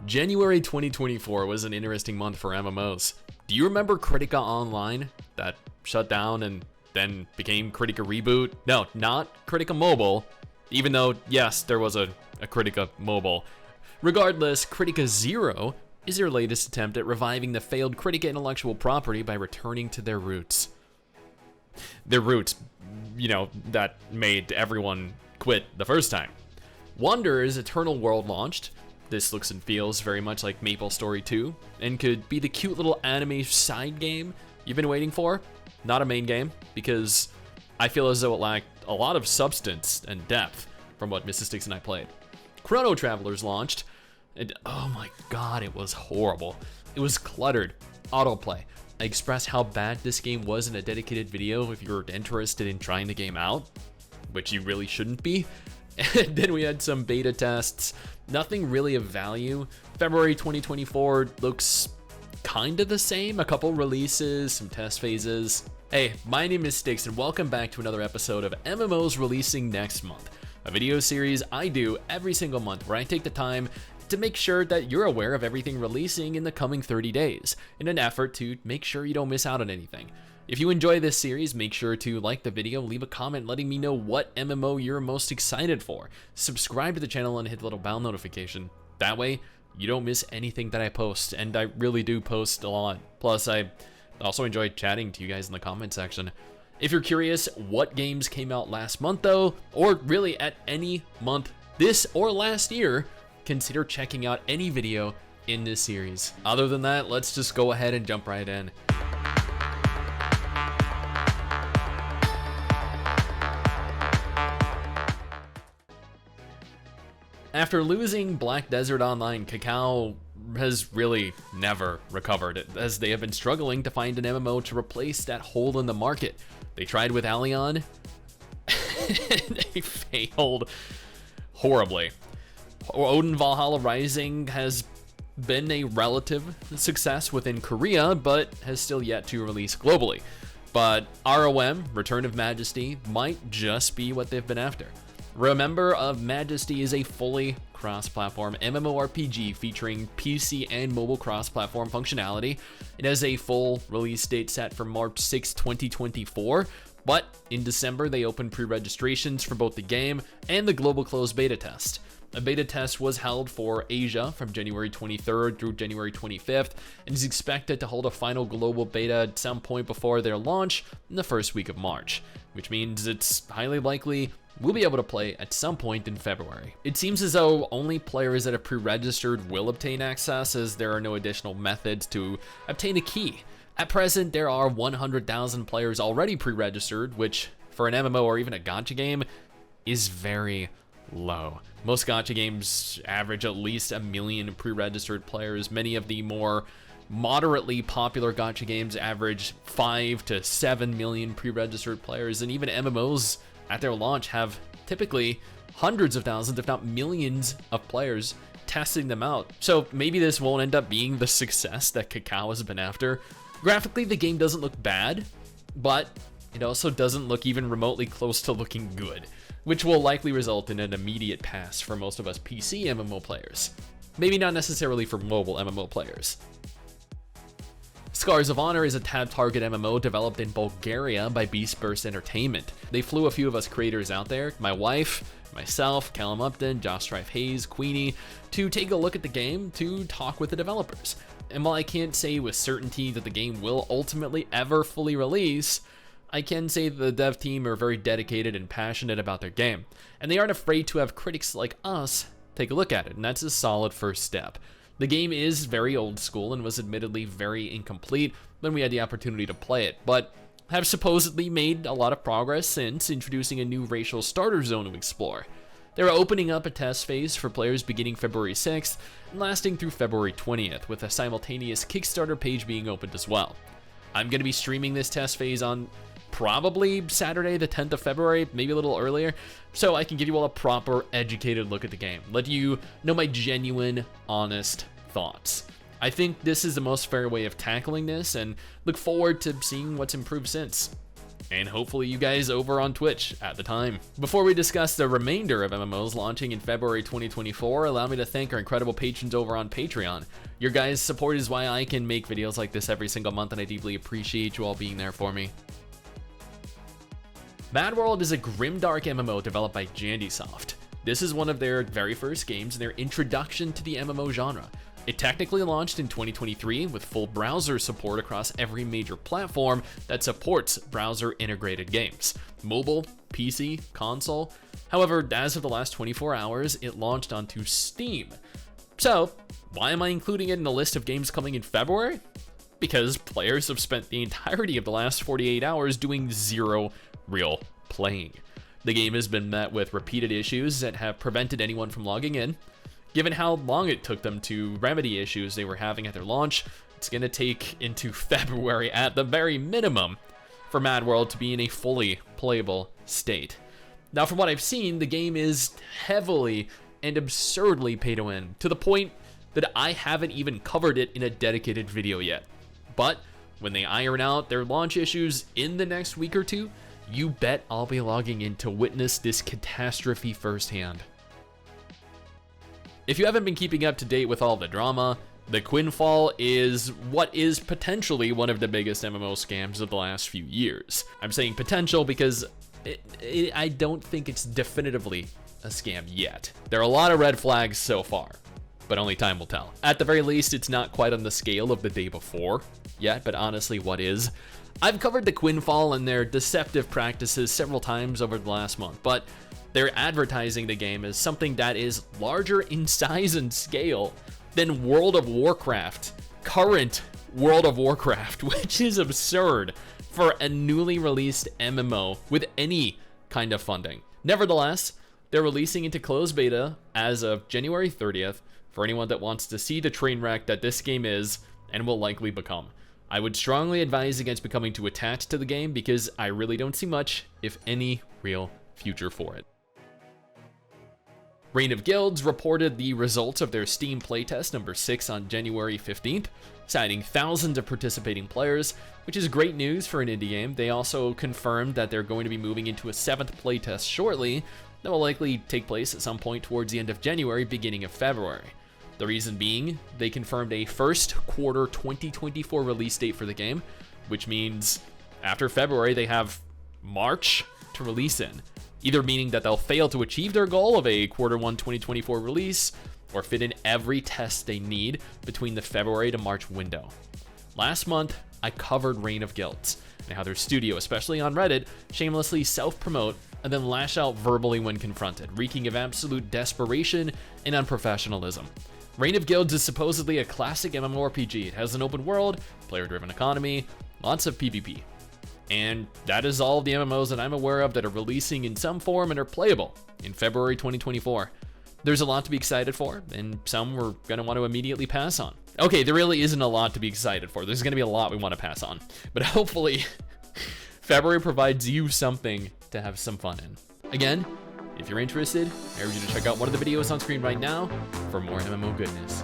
January 2024 was an interesting month for MMOs. Do you remember Kritika Online that shut down and then became Kritika Reboot? No, not Kritika Mobile, even though, yes, there was a Kritika Mobile. Regardless, Kritika Zero is their latest attempt at reviving the failed Kritika intellectual property by returning to their roots. Their roots, that made everyone quit the first time. Wanderer's Eternal World launched. This looks and feels very much like MapleStory 2, and could be the cute little anime side game you've been waiting for. Not a main game, because I feel as though it lacked a lot of substance and depth from what Mrs Stix and I played. Chrono Travelers launched, and oh my god, it was horrible. It was cluttered, autoplay. I expressed how bad this game was in a dedicated video if you're interested in trying the game out, which you really shouldn't be. And then we had some beta tests, nothing really of value. February 2024 looks kind of the same, a couple releases, some test phases. Hey, my name is Stix and welcome back to another episode of MMOs releasing next month, a video series I do every single month where I take the time to make sure that you're aware of everything releasing in the coming 30 days in an effort to make sure you don't miss out on anything. If you enjoy this series, make sure to like the video, leave a comment letting me know what MMO you're most excited for. Subscribe to the channel and hit the little bell notification. That way, you don't miss anything that I post, and I really do post a lot. Plus, I also enjoy chatting to you guys in the comment section. If you're curious what games came out last month though, or really at any month this or last year, consider checking out any video in this series. Other than that, let's just go ahead and jump right in. After losing Black Desert Online, Kakao has really never recovered, as they have been struggling to find an MMO to replace that hole in the market. They tried with Allion, and they failed horribly. Odin Valhalla Rising has been a relative success within Korea, but has still yet to release globally. But ROM, Return of Majesty, might just be what they've been after. Remember of Majesty is a fully cross-platform MMORPG featuring PC and mobile cross-platform functionality. It has a full release date set for March 6, 2024, but in December they opened pre-registrations for both the game and the global closed beta test. A beta test was held for Asia from January 23rd through January 25th and is expected to hold a final global beta at some point before their launch in the first week of March, which means it's highly likely we'll be able to play at some point in February. It seems as though only players that have pre-registered will obtain access, as there are no additional methods to obtain a key. At present, there are 100,000 players already pre-registered, which for an MMO or even a gacha game is very low. Most gacha games average at least 1 million pre-registered players. Many of the more moderately popular gacha games average 5 to 7 million pre-registered players, and even MMOs at their launch have typically hundreds of thousands, if not millions of players testing them out. So maybe this won't end up being the success that Kakao has been after. Graphically, the game doesn't look bad, but it also doesn't look even remotely close to looking good, which will likely result in an immediate pass for most of us PC MMO players. Maybe not necessarily for mobile MMO players. Scars of Honor is a tab target MMO developed in Bulgaria by Beast Burst Entertainment. They flew a few of us creators out there, my wife, myself, Callum Upton, Josh Strife Hayes, Queenie, to take a look at the game to talk with the developers. And while I can't say with certainty that the game will ultimately ever fully release, I can say that the dev team are very dedicated and passionate about their game, and they aren't afraid to have critics like us take a look at it, and that's a solid first step. The game is very old school and was admittedly very incomplete when we had the opportunity to play it, but have supposedly made a lot of progress since introducing a new racial starter zone to explore. They're opening up a test phase for players beginning February 6th and lasting through February 20th, with a simultaneous Kickstarter page being opened as well. I'm going to be streaming this test phase on probably Saturday the 10th of February, maybe a little earlier, so I can give you all a proper, educated look at the game, let you know my genuine, honest thoughts. I think this is the most fair way of tackling this, and look forward to seeing what's improved since. and hopefully you guys over on Twitch at the time. Before we discuss the remainder of MMOs launching in February 2024, allow me to thank our incredible patrons over on Patreon. Your guys' support is why I can make videos like this every single month, and I deeply appreciate you all being there for me. Mad World is a grimdark MMO developed by Jandysoft. This is one of their very first games and their introduction to the MMO genre. It technically launched in 2023 with full browser support across every major platform that supports browser-integrated games: mobile, PC, console. However, as of the last 24 hours, it launched onto Steam. So, why am I including it in the list of games coming in February? Because players have spent the entirety of the last 48 hours doing zero real playing. The game has been met with repeated issues that have prevented anyone from logging in. Given how long it took them to remedy issues they were having at their launch, it's going to take into February at the very minimum for Mad World to be in a fully playable state. Now, from what I've seen, the game is heavily and absurdly pay to win, to the point that I haven't even covered it in a dedicated video yet. But when they iron out their launch issues in the next week or two, you bet I'll be logging in to witness this catastrophe firsthand. If you haven't been keeping up to date with all the drama, the Quinn Fall is what is potentially one of the biggest MMO scams of the last few years. I'm saying potential because I don't think it's definitively a scam yet. There are a lot of red flags so far, but only time will tell. At the very least, it's not quite on the scale of the day before yet, but honestly, what is? I've covered the Quinn Fall and their deceptive practices several times over the last month, but they're advertising the game as something that is larger in size and scale than World of Warcraft, current World of Warcraft, which is absurd for a newly released MMO with any kind of funding. Nevertheless, they're releasing into closed beta as of January 30th for anyone that wants to see the train wreck that this game is and will likely become. I would strongly advise against becoming too attached to the game because I really don't see much, if any, real future for it. Reign of Guilds reported the results of their Steam playtest number 6 on January 15th, citing thousands of participating players, which is great news for an indie game. They also confirmed that they're going to be moving into a 7th playtest shortly that will likely take place at some point towards the end of January, beginning of February. The reason being, they confirmed a first quarter 2024 release date for the game, which means after February they have March to release in, either meaning that they'll fail to achieve their goal of a quarter 1 2024 release or fit in every test they need between the February to March window. Last month, I covered Reign of Guilds and how their studio, especially on Reddit, shamelessly self-promote and then lash out verbally when confronted, reeking of absolute desperation and unprofessionalism. Reign of Guilds is supposedly a classic MMORPG. It has an open world, player-driven economy, lots of PvP. And that is all the MMOs that I'm aware of that are releasing in some form and are playable in February 2024. There's a lot to be excited for, and some we're going to want to immediately pass on. Okay, there really isn't a lot to be excited for. There's going to be a lot we want to pass on. But hopefully, February provides you something to have some fun in. Again, if you're interested, I urge you to check out one of the videos on screen right now for more MMO goodness.